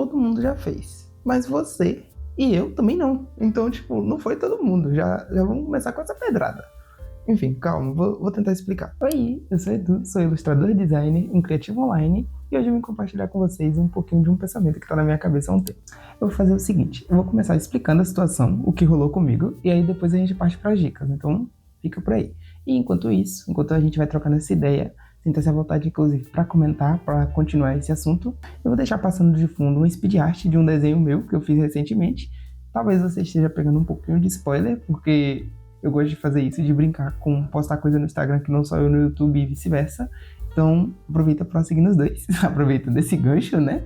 todo mundo já fez. Mas você e eu também não. Então, tipo, não foi todo mundo. Já vamos começar com essa pedrada. Enfim, calma, vou tentar explicar. Oi, eu sou Edu, sou ilustrador e designer, um criativo online, e hoje eu vim compartilhar com vocês um pouquinho de um pensamento que tá na minha cabeça há um tempo. Eu vou fazer o seguinte, eu vou começar explicando a situação, o que rolou comigo, e aí depois a gente parte para as dicas, então fica por aí. E enquanto isso, enquanto a gente vai trocando essa ideia, sinta-se à vontade, inclusive, para comentar, para continuar esse assunto, eu vou deixar passando de fundo um speed art de um desenho meu que eu fiz recentemente. Talvez você esteja pegando um pouquinho de spoiler, porque eu gosto de fazer isso, de brincar com postar coisa no Instagram que não só eu no YouTube e vice-versa. Então, aproveita para seguir nos dois. Aproveita desse gancho, né?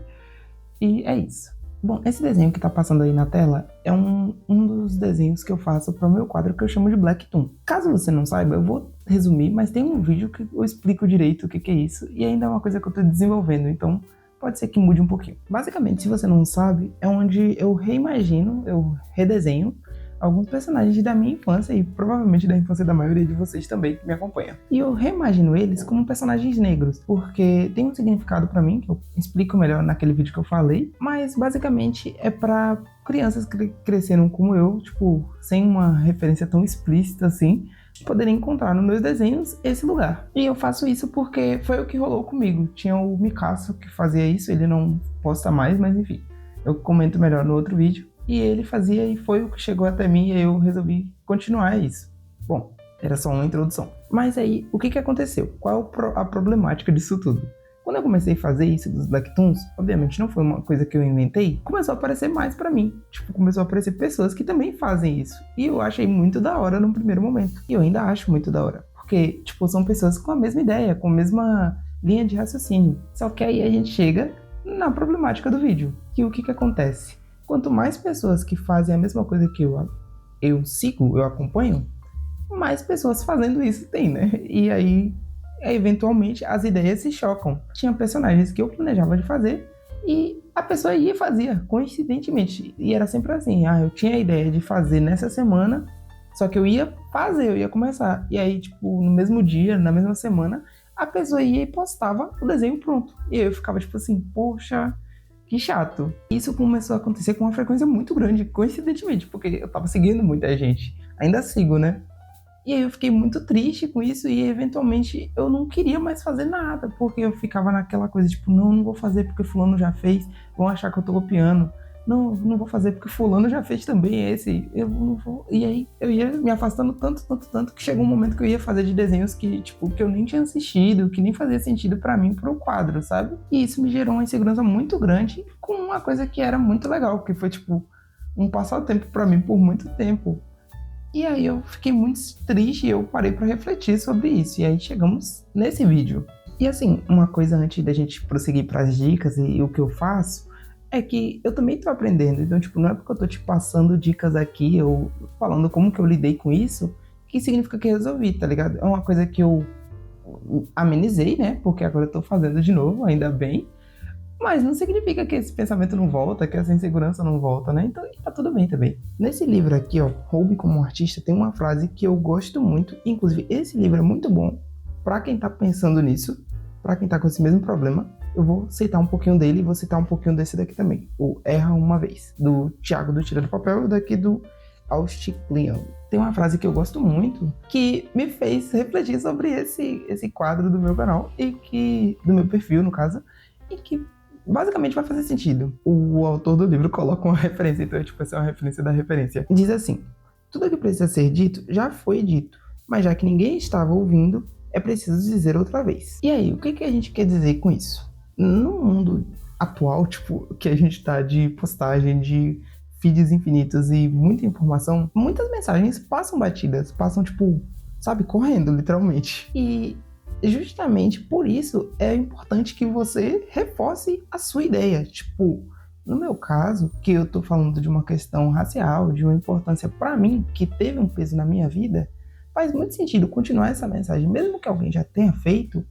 E é isso. Bom, esse desenho que tá passando aí na tela é um dos desenhos que eu faço para o meu quadro que eu chamo de Black Toon. Caso você não saiba, eu vou resumir, mas tem um vídeo que eu explico direito o que é isso. E ainda é uma coisa que eu tô desenvolvendo, então pode ser que mude um pouquinho. Basicamente, se você não sabe, é onde eu reimagino, eu redesenho alguns personagens da minha infância e provavelmente da infância da maioria de vocês também que me acompanham. E eu reimagino eles como personagens negros, porque tem um significado pra mim, que eu explico melhor naquele vídeo que eu falei, mas basicamente é pra crianças que cresceram como eu, tipo, sem uma referência tão explícita assim, poderem encontrar nos meus desenhos esse lugar. E eu faço isso porque foi o que rolou comigo. Tinha o Mikaço que fazia isso, ele não posta mais, mas enfim, eu comento melhor no outro vídeo. E ele fazia e foi o que chegou até mim e eu resolvi continuar isso. Bom, era só uma introdução. Mas aí, o que aconteceu? Qual a problemática disso tudo? Quando eu comecei a fazer isso dos Black Toons, obviamente não foi uma coisa que eu inventei, começou a aparecer mais pra mim. Tipo, começou a aparecer pessoas que também fazem isso. E eu achei muito da hora no primeiro momento. E eu ainda acho muito da hora. Porque, tipo, são pessoas com a mesma ideia, com a mesma linha de raciocínio. Só que aí a gente chega na problemática do vídeo. E o que acontece? Quanto mais pessoas que fazem a mesma coisa que eu sigo, eu acompanho, mais pessoas fazendo isso tem, né? E aí, eventualmente, as ideias se chocam. Tinha personagens que eu planejava de fazer e a pessoa ia e fazia, coincidentemente. E era sempre assim, eu tinha a ideia de fazer nessa semana, só que eu ia fazer, eu ia começar. E aí, tipo, no mesmo dia, na mesma semana, a pessoa ia e postava o desenho pronto. E eu ficava tipo assim, poxa, que chato. Isso começou a acontecer com uma frequência muito grande, coincidentemente, porque eu tava seguindo muita gente. Ainda sigo, né? E aí eu fiquei muito triste com isso e eventualmente eu não queria mais fazer nada, porque eu ficava naquela coisa, tipo, não vou fazer porque fulano já fez, vão achar que eu tô copiando. Não vou fazer porque fulano já fez também esse, eu não vou. E aí eu ia me afastando tanto, que chegou um momento que eu ia fazer de desenhos que, tipo, que eu nem tinha assistido, que nem fazia sentido pra mim pro quadro, sabe? E isso me gerou uma insegurança muito grande com uma coisa que era muito legal, que foi, tipo, um passatempo pra mim por muito tempo. E aí eu fiquei muito triste e eu parei pra refletir sobre isso. E aí chegamos nesse vídeo. E assim, uma coisa antes da gente prosseguir pras dicas e o que eu faço, é que eu também tô aprendendo, então, tipo, não é porque eu tô te passando dicas aqui, ou falando como que eu lidei com isso, que significa que eu resolvi, tá ligado? É uma coisa que eu amenizei, né, porque agora eu tô fazendo de novo, ainda bem, mas não significa que esse pensamento não volta, que essa insegurança não volta, né, então tá tudo bem também. Nesse livro aqui, ó, Roube como Artista, tem uma frase que eu gosto muito, inclusive esse livro é muito bom pra quem tá pensando nisso, pra quem tá com esse mesmo problema. Eu vou citar um pouquinho dele e vou citar um pouquinho desse daqui também. O Erra Uma Vez, do Thiago do Tira do Papel e daqui do Austiclian. Tem uma frase que eu gosto muito, que me fez refletir sobre esse quadro do meu canal, e que do meu perfil, no caso, e que basicamente vai fazer sentido. O autor do livro coloca uma referência, então tipo, essa é uma referência da referência. Diz assim: tudo que precisa ser dito já foi dito, mas já que ninguém estava ouvindo, é preciso dizer outra vez. E aí, o que a gente quer dizer com isso? No mundo atual, tipo, que a gente tá de postagem, de feeds infinitos e muita informação, muitas mensagens passam batidas, passam, tipo, sabe, correndo, literalmente. E justamente por isso é importante que você reforce a sua ideia. Tipo, no meu caso, que eu tô falando de uma questão racial, de uma importância pra mim, que teve um peso na minha vida, faz muito sentido continuar essa mensagem, mesmo que alguém já tenha feito,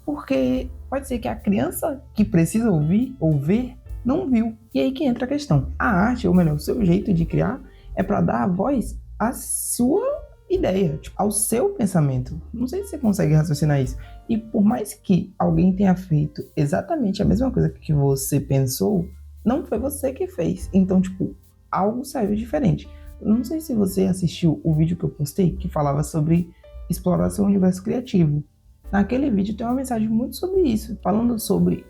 porque pode ser que a criança que precisa ouvir ou ver não viu. E aí que entra a questão. A arte, ou melhor, o seu jeito de criar, é para dar voz à sua ideia, tipo, ao seu pensamento. Não sei se você consegue raciocinar isso. E por mais que alguém tenha feito exatamente a mesma coisa que você pensou, não foi você que fez. Então, tipo, algo saiu diferente. Eu não sei se você assistiu o vídeo que eu postei que falava sobre explorar seu universo criativo. Naquele vídeo tem uma mensagem muito sobre isso, falando sobre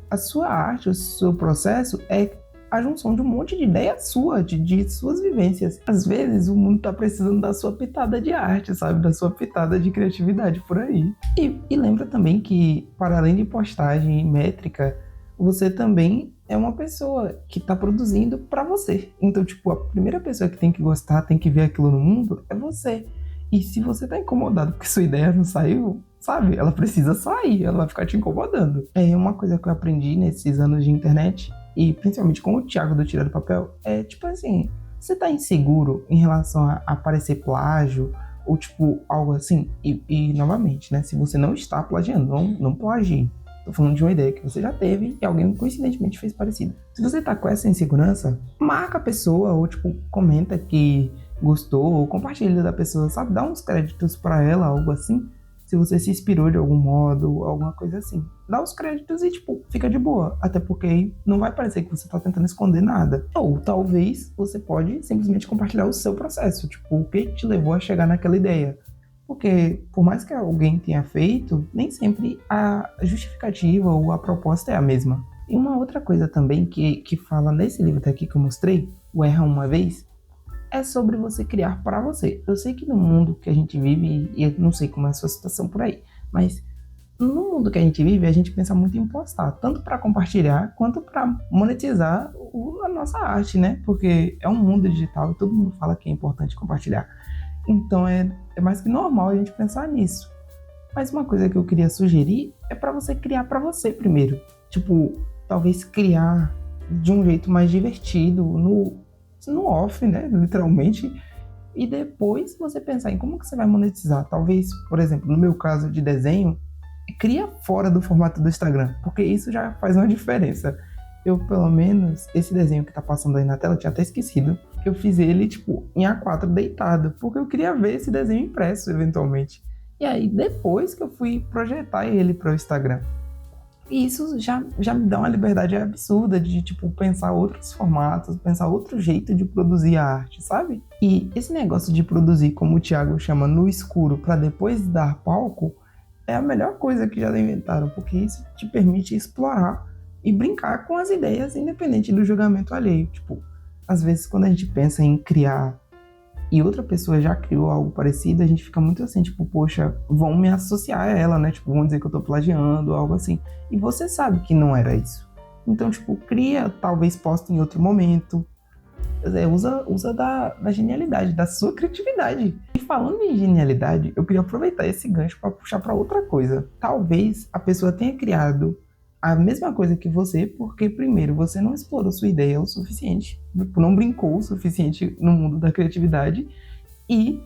a sua arte, o seu processo é a junção de um monte de ideia sua, de suas vivências. Às vezes o mundo tá precisando da sua pitada de arte, sabe? Da sua pitada de criatividade por aí. E lembra também que, para além de postagem e métrica, você também é uma pessoa que tá produzindo para você. Então, tipo, a primeira pessoa que tem que gostar, tem que ver aquilo no mundo, é você. E se você tá incomodado porque sua ideia não saiu, sabe? Ela precisa sair, ela vai ficar te incomodando. É uma coisa que eu aprendi nesses anos de internet, e principalmente com o Thiago do Tira do Papel, é tipo assim, você tá inseguro em relação a parecer plágio, ou tipo, algo assim? E novamente, né? Se você não está plagiando, não plagie. Tô falando de uma ideia que você já teve e alguém coincidentemente fez parecido. Se você tá com essa insegurança, marca a pessoa ou tipo, comenta que gostou ou compartilha da pessoa, sabe? Dá uns créditos pra ela, algo assim. Se você se inspirou de algum modo, alguma coisa assim. Dá os créditos e, tipo, fica de boa. Até porque aí não vai parecer que você tá tentando esconder nada. Ou talvez você pode simplesmente compartilhar o seu processo. Tipo, o que te levou a chegar naquela ideia. Porque, por mais que alguém tenha feito, nem sempre a justificativa ou a proposta é a mesma. E uma outra coisa também que fala nesse livro daqui que eu mostrei, o Erra Uma Vez, é sobre você criar para você. Eu sei que no mundo que a gente vive, e eu não sei como é a sua situação por aí, mas no mundo que a gente vive, a gente pensa muito em postar, tanto para compartilhar, quanto para monetizar a nossa arte, né? Porque é um mundo digital e todo mundo fala que é importante compartilhar. Então é mais que normal a gente pensar nisso. Mas uma coisa que eu queria sugerir é para você criar para você primeiro. Tipo, talvez criar de um jeito mais divertido, no off, né? Literalmente. E depois você pensar em como que você vai monetizar. Talvez, por exemplo, no meu caso de desenho, cria fora do formato do Instagram, porque isso já faz uma diferença. Eu, pelo menos, esse desenho que tá passando aí na tela, eu tinha até esquecido. Eu fiz ele, tipo, em A4 deitado, porque eu queria ver esse desenho impresso, eventualmente. E aí, depois que eu fui projetar ele para o Instagram. E isso já me dá uma liberdade absurda de, tipo, pensar outros formatos, pensar outro jeito de produzir a arte, sabe? E esse negócio de produzir, como o Thiago chama, no escuro, para depois dar palco, é a melhor coisa que já inventaram, porque isso te permite explorar e brincar com as ideias, independente do julgamento alheio. Tipo, às vezes, quando a gente pensa em criar e outra pessoa já criou algo parecido, a gente fica muito assim, tipo, poxa, vão me associar a ela, né? Tipo, vão dizer que eu tô plagiando, algo assim. E você sabe que não era isso. Então, tipo, cria, talvez poste em outro momento. Usa da genialidade, da sua criatividade. E falando em genialidade, eu queria aproveitar esse gancho para puxar para outra coisa. Talvez a pessoa tenha criado a mesma coisa que você, porque primeiro você não explorou sua ideia o suficiente, não brincou o suficiente no mundo da criatividade e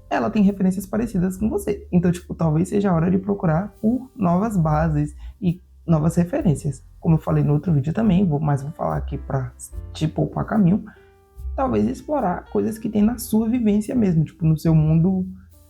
ela tem referências parecidas com você. Então, tipo, talvez seja a hora de procurar por novas bases e novas referências. Como eu falei no outro vídeo também, mas vou falar aqui para te poupar caminho. Talvez explorar coisas que tem na sua vivência mesmo, tipo, no seu mundo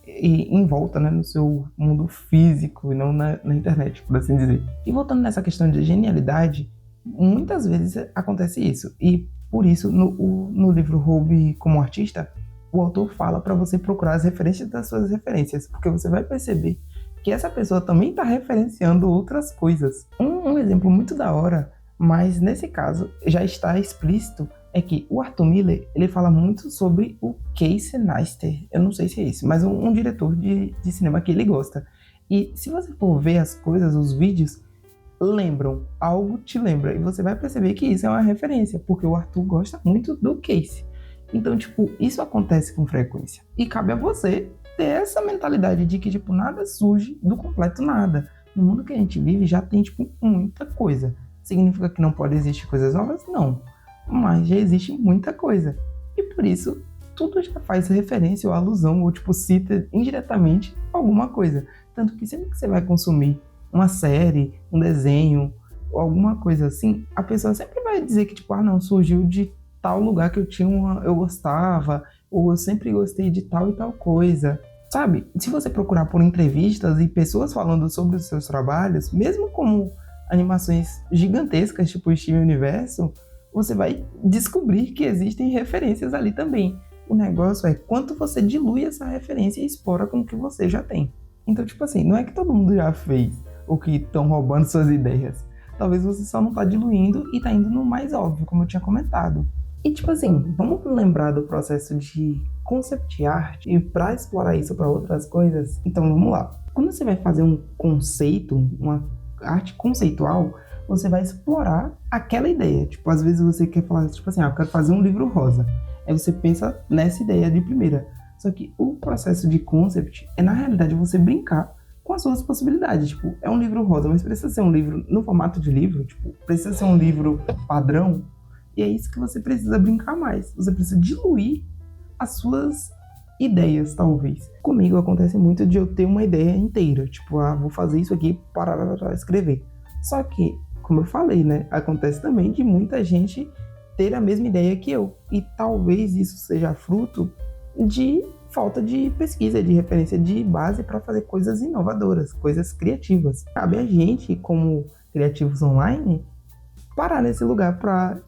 em volta, né, no seu mundo físico e não na internet, por assim dizer. E voltando nessa questão de genialidade, muitas vezes acontece isso. E por isso, no livro Roube como Artista, o autor fala para você procurar as referências das suas referências, porque você vai perceber que essa pessoa também está referenciando outras coisas. Um exemplo muito da hora, mas nesse caso já está explícito, é que o Arthur Miller, ele fala muito sobre o Casey Neistat. Eu não sei se é isso, mas um diretor de cinema que ele gosta. E se você for ver as coisas, os vídeos, algo te lembra. E você vai perceber que isso é uma referência, porque o Arthur gosta muito do Casey. Então, tipo, isso acontece com frequência. E cabe a você ter essa mentalidade de que, tipo, nada surge do completo nada. No mundo que a gente vive já tem, tipo, muita coisa. Significa que não pode existir coisas novas? Não. Mas já existe muita coisa. E por isso, tudo já faz referência ou alusão, ou tipo, cita indiretamente alguma coisa. Tanto que sempre que você vai consumir uma série, um desenho, ou alguma coisa assim, a pessoa sempre vai dizer que, tipo, não, surgiu de tal lugar que eu gostava, ou eu sempre gostei de tal e tal coisa. Sabe? Se você procurar por entrevistas e pessoas falando sobre os seus trabalhos, mesmo como animações gigantescas, tipo Steven Universo, você vai descobrir que existem referências ali também. O negócio é quanto você dilui essa referência e explora com o que você já tem. Então, tipo assim, não é que todo mundo já fez ou que estão roubando suas ideias. Talvez você só não tá diluindo e tá indo no mais óbvio, como eu tinha comentado. E tipo assim, vamos lembrar do processo de concept art e para explorar isso para outras coisas? Então vamos lá. Quando você vai fazer um conceito, uma arte conceitual, você vai explorar aquela ideia. Tipo, às vezes você quer falar, tipo assim, eu quero fazer um livro rosa. Aí você pensa nessa ideia de primeira. Só que o processo de concept é, na realidade, você brincar com as suas possibilidades. Tipo, é um livro rosa, mas precisa ser um livro no formato de livro, tipo, precisa ser um livro padrão. E é isso que você precisa brincar mais. Você precisa diluir as suas ideias, talvez. Comigo acontece muito de eu ter uma ideia inteira. Tipo, vou fazer isso aqui para escrever. Só que, como eu falei, né? Acontece também de muita gente ter a mesma ideia que eu. E talvez isso seja fruto de falta de pesquisa, de referência de base para fazer coisas inovadoras, coisas criativas. Cabe a gente, como criativos online, parar nesse lugar para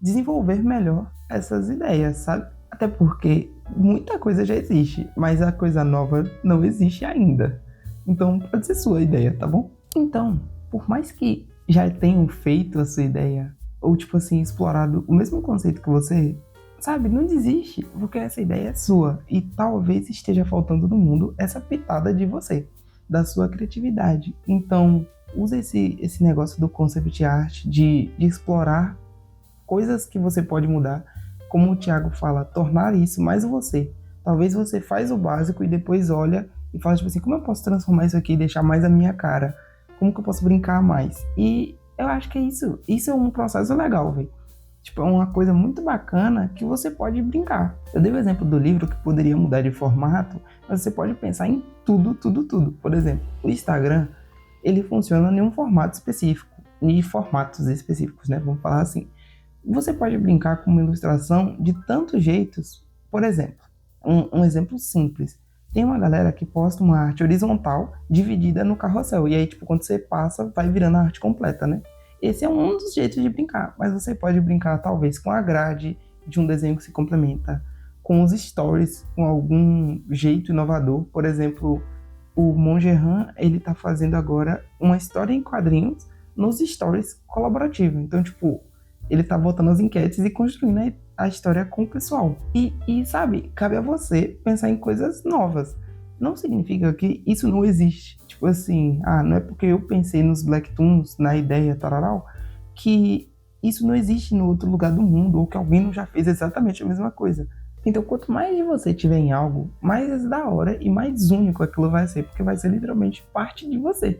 desenvolver melhor essas ideias, sabe? Até porque muita coisa já existe, mas a coisa nova não existe ainda. Então pode ser sua ideia, tá bom? Então, por mais que já tenham feito a sua ideia, ou tipo assim, explorado o mesmo conceito que você, sabe, não desiste, porque essa ideia é sua e talvez esteja faltando no mundo essa pitada de você, da sua criatividade. Então, usa esse negócio do concept art, de explorar coisas que você pode mudar, como o Thiago fala, tornar isso mais você. Talvez você faz o básico e depois olha e fala, tipo assim, como eu posso transformar isso aqui e deixar mais a minha cara? Como que eu posso brincar mais? E eu acho que é isso. Isso é um processo legal, velho. Tipo, é uma coisa muito bacana que você pode brincar. Eu dei o exemplo do livro que poderia mudar de formato, mas você pode pensar em tudo, tudo, tudo. Por exemplo, o Instagram, ele funciona em um formato específico, em formatos específicos, né? Vamos falar assim. Você pode brincar com uma ilustração de tantos jeitos. Por exemplo, um exemplo simples. Tem uma galera que posta uma arte horizontal dividida no carrossel. E aí, tipo, quando você passa, vai virando a arte completa, né? Esse é um dos jeitos de brincar. Mas você pode brincar, talvez, com a grade de um desenho que se complementa, com os stories, com algum jeito inovador. Por exemplo, o Mongerran, ele tá fazendo agora uma história em quadrinhos nos stories colaborativos. Então, tipo, ele tá botando as enquetes e construindo a história com o pessoal. E, sabe, cabe a você pensar em coisas novas. Não significa que isso não existe. Tipo assim, não é porque eu pensei nos Blacktoons, na ideia, tararau, que isso não existe no outro lugar do mundo, ou que alguém não já fez exatamente a mesma coisa. Então, quanto mais de você tiver em algo, mais da hora e mais único aquilo vai ser, porque vai ser literalmente parte de você.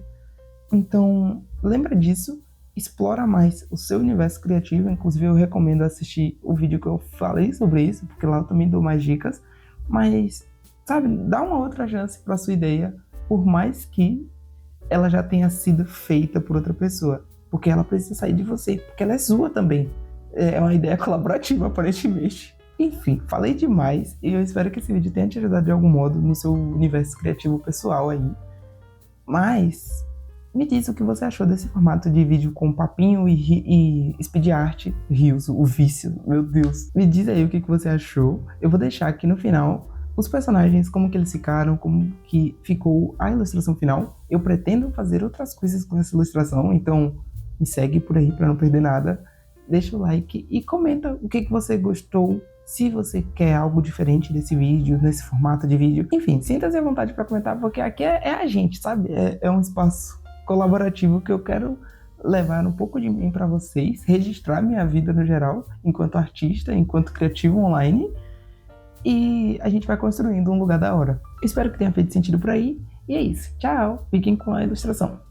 Então, lembra disso, explora mais o seu universo criativo. Inclusive, eu recomendo assistir o vídeo que eu falei sobre isso, porque lá eu também dou mais dicas. Mas, sabe, dá uma outra chance para sua ideia, por mais que ela já tenha sido feita por outra pessoa, porque ela precisa sair de você, porque ela é sua também. É uma ideia colaborativa, aparentemente. Enfim, falei demais e eu espero que esse vídeo tenha te ajudado de algum modo no seu universo criativo pessoal aí. Mas me diz o que você achou desse formato de vídeo com papinho e speed art, rios, o vício, meu Deus. Me diz aí o que você achou. Eu vou deixar aqui no final os personagens, como que eles ficaram, como que ficou a ilustração final. Eu pretendo fazer outras coisas com essa ilustração, então me segue por aí para não perder nada. Deixa o like e comenta o que você gostou. Se você quer algo diferente desse vídeo, nesse formato de vídeo. Enfim, sinta-se à vontade para comentar, porque aqui é a gente, sabe? É um espaço colaborativo que eu quero levar um pouco de mim para vocês, registrar minha vida no geral, enquanto artista, enquanto criativo online, e a gente vai construindo um lugar da hora. Espero que tenha feito sentido por aí, e é isso. Tchau! Fiquem com a ilustração.